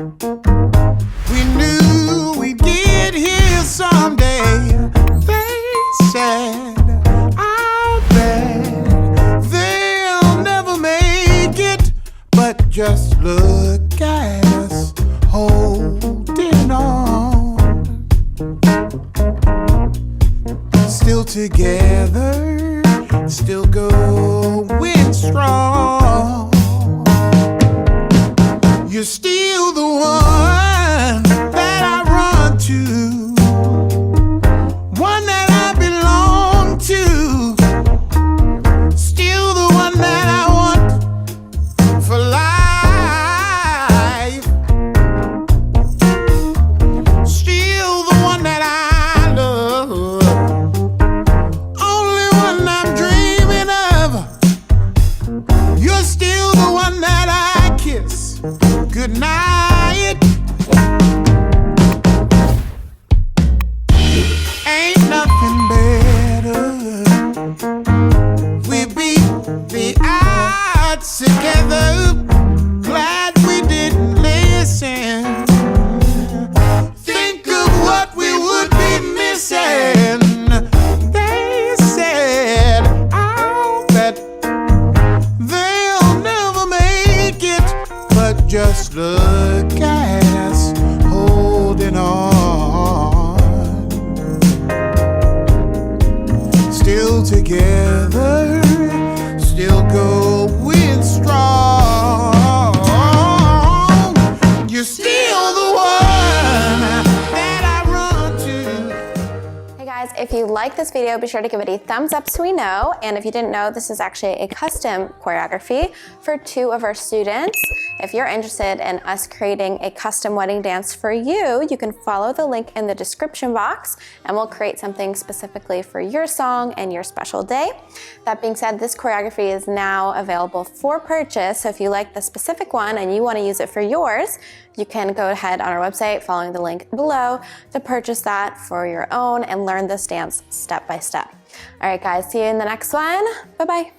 We knew we'd get here someday. They said, I bet they'll never make it. But just look at us holding on. Still together, still going strong. You're still the one that I run to, one that I belong to, still the one that I want for life, still the one that I love, only one I'm dreaming of. You're still the one that I kiss goodnight. Ain't nothing better. We beat the odds together. Glad we didn't listen. Think of what we would be missing. They said, I'll bet they'll never make it. But just look at us holding on. Still together, still going strong. You're still the one that I run to. Hey guys, if you like this video, be sure to give it a thumbs up so we know. And if you didn't know, this is actually a custom choreography for 2 of our students. If you're interested in us creating a custom wedding dance for you, you can follow the link in the description box and we'll create something specifically for your song and your special day. That being said, this choreography is now available for purchase. So if you like the specific one and you want to use it for yours, you can go ahead on our website, following the link below, to purchase that for your own and learn this dance step by step. All right, guys, see you in the next one. Bye-bye.